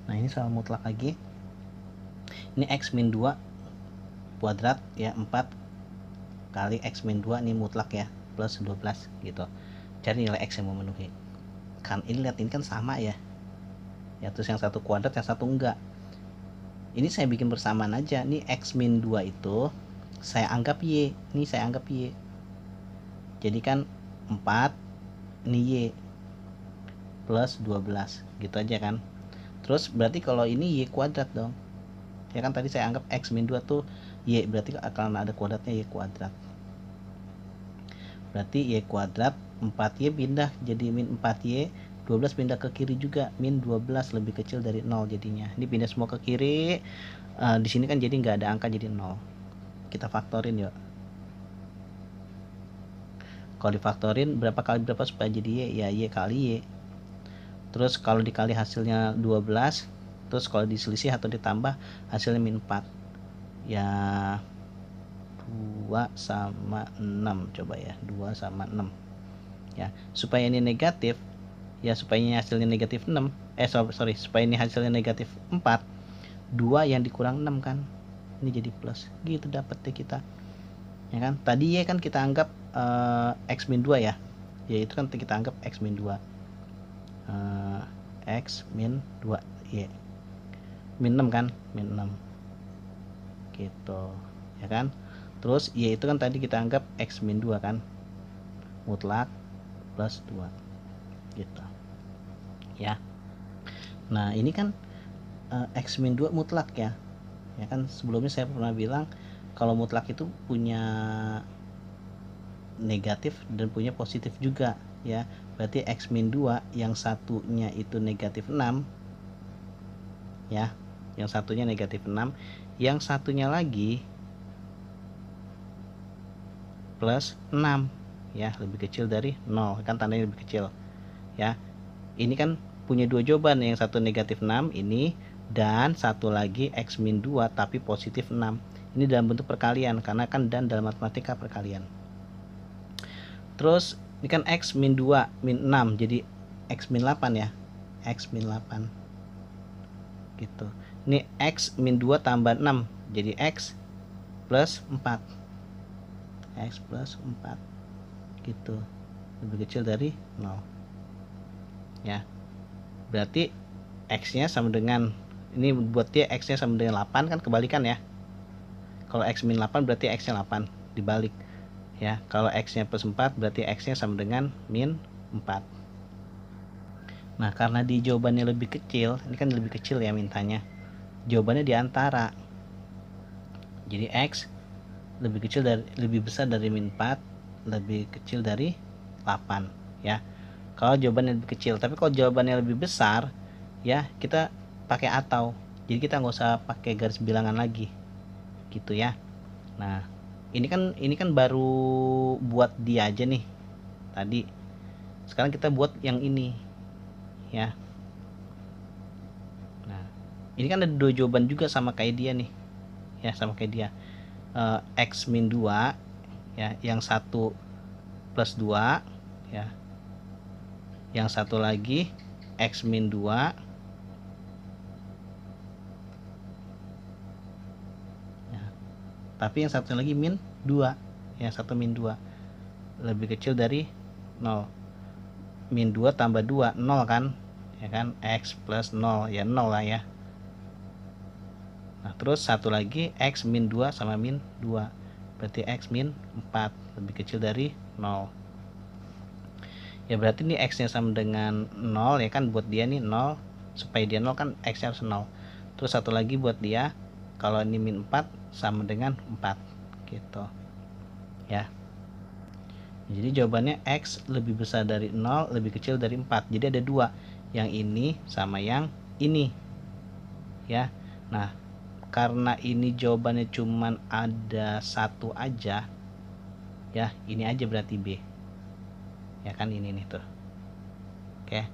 Nah ini soal mutlak lagi. Ini X min 2 kuadrat ya, 4 kali X min 2 ini mutlak ya, plus 12 gitu. Cari nilai X yang memenuhi. Kan ini lihat, ini kan sama ya. Ya terus yang satu kuadrat, yang satu enggak. Ini saya bikin bersamaan aja. Ini X min 2 itu saya anggap Y. Ini saya anggap Y. Jadi kan 4 ini Y plus 12 gitu aja kan. Terus berarti kalau ini Y kuadrat dong. Ya kan tadi saya anggap X min 2 tuh Y, berarti akan ada kuadratnya Y kuadrat. Berarti Y kuadrat 4Y pindah jadi min 4Y, 12 pindah ke kiri juga, min 12 lebih kecil dari 0 jadinya. Ini pindah semua ke kiri. Di sini kan jadi nggak ada angka, jadi 0. Kita faktorin yuk. Kalau difaktorin berapa kali berapa supaya jadi Y? Ya Y kali Y. Terus kalau dikali hasilnya 12, terus kalau diselisih atau ditambah hasilnya min 4. Ya 2 sama 6 coba ya, 2 sama 6. Ya, supaya ini negatif, ya supaya ini hasilnya negatif 6. Supaya ini hasilnya negatif 4, 2 yang dikurang 6 kan. Ini jadi plus. Gitu dapat deh kita. Ya kan? Tadi Y kan kita anggap X min 2 ya. Ya itu kan kita anggap X min 2. X min 2 Y. Min 6 kan? Min 6. Gitu. Ya kan? Terus Y itu kan tadi kita anggap X min 2 kan? Mutlak plus 2. Gitu. Ya. Nah, ini kan X min 2 mutlak ya. Ya kan sebelumnya saya pernah bilang kalau mutlak itu punya negatif dan punya positif juga ya. Berarti X min 2 yang satunya itu negatif 6 ya. Yang satunya negatif 6, yang satunya lagi plus 6 ya, lebih kecil dari 0 kan, tandanya lebih kecil ya. Ini kan punya dua jawaban, yang satu negatif 6 ini, dan satu lagi X min 2 tapi positif 6. Ini dalam bentuk perkalian karena kan dan dalam matematika perkalian. Terus ini kan X min 2 min 6 jadi X min 8 ya, X min 8 gitu. Ini X min 2 tambah 6 jadi X plus 4, X plus 4 gitu, lebih kecil dari 0 ya. Berarti X nya sama dengan, ini buat dia X nya sama dengan 8 kan, kebalikan ya. Kalau X min 8 berarti X nya 8, dibalik ya. Kalau X nya plus 4 berarti X nya sama dengan min 4. Nah karena di jawabannya lebih kecil, ini kan lebih kecil ya mintanya, jawabannya di antara. Jadi X lebih kecil dari, lebih besar dari min 4, lebih kecil dari 8 ya. Kalau jawabannya lebih kecil, tapi kalau jawabannya lebih besar ya kita pakai atau. Jadi kita nggak usah pakai garis bilangan lagi gitu ya. Nah ini kan baru buat dia aja nih tadi. Sekarang kita buat yang ini ya. Nah ini kan ada dua jawaban juga sama kayak dia nih ya, sama kayak dia. X min 2 ya, yang satu plus 2 ya, yang satu lagi X min 2 ya, tapi yang satu lagi min 2, yang satu min 2 lebih kecil dari 0. Min 2 tambah 2 0 kan, ya kan, X plus 0 ya 0 lah ya. Nah terus satu lagi X min 2 sama min 2 berarti X min 4 lebih kecil dari 0 ya. Berarti ini X nya sama dengan 0 ya kan, buat dia nih 0, supaya dia 0 kan X nya harus 0. Terus satu lagi buat dia, kalau ini min 4 sama dengan 4 gitu ya. Jadi jawabannya X lebih besar dari 0, lebih kecil dari 4. Jadi ada dua, yang ini sama yang ini ya. Nah karena ini jawabannya cuman ada satu aja ya, ini aja berarti B ya kan, ini nih tuh. Oke,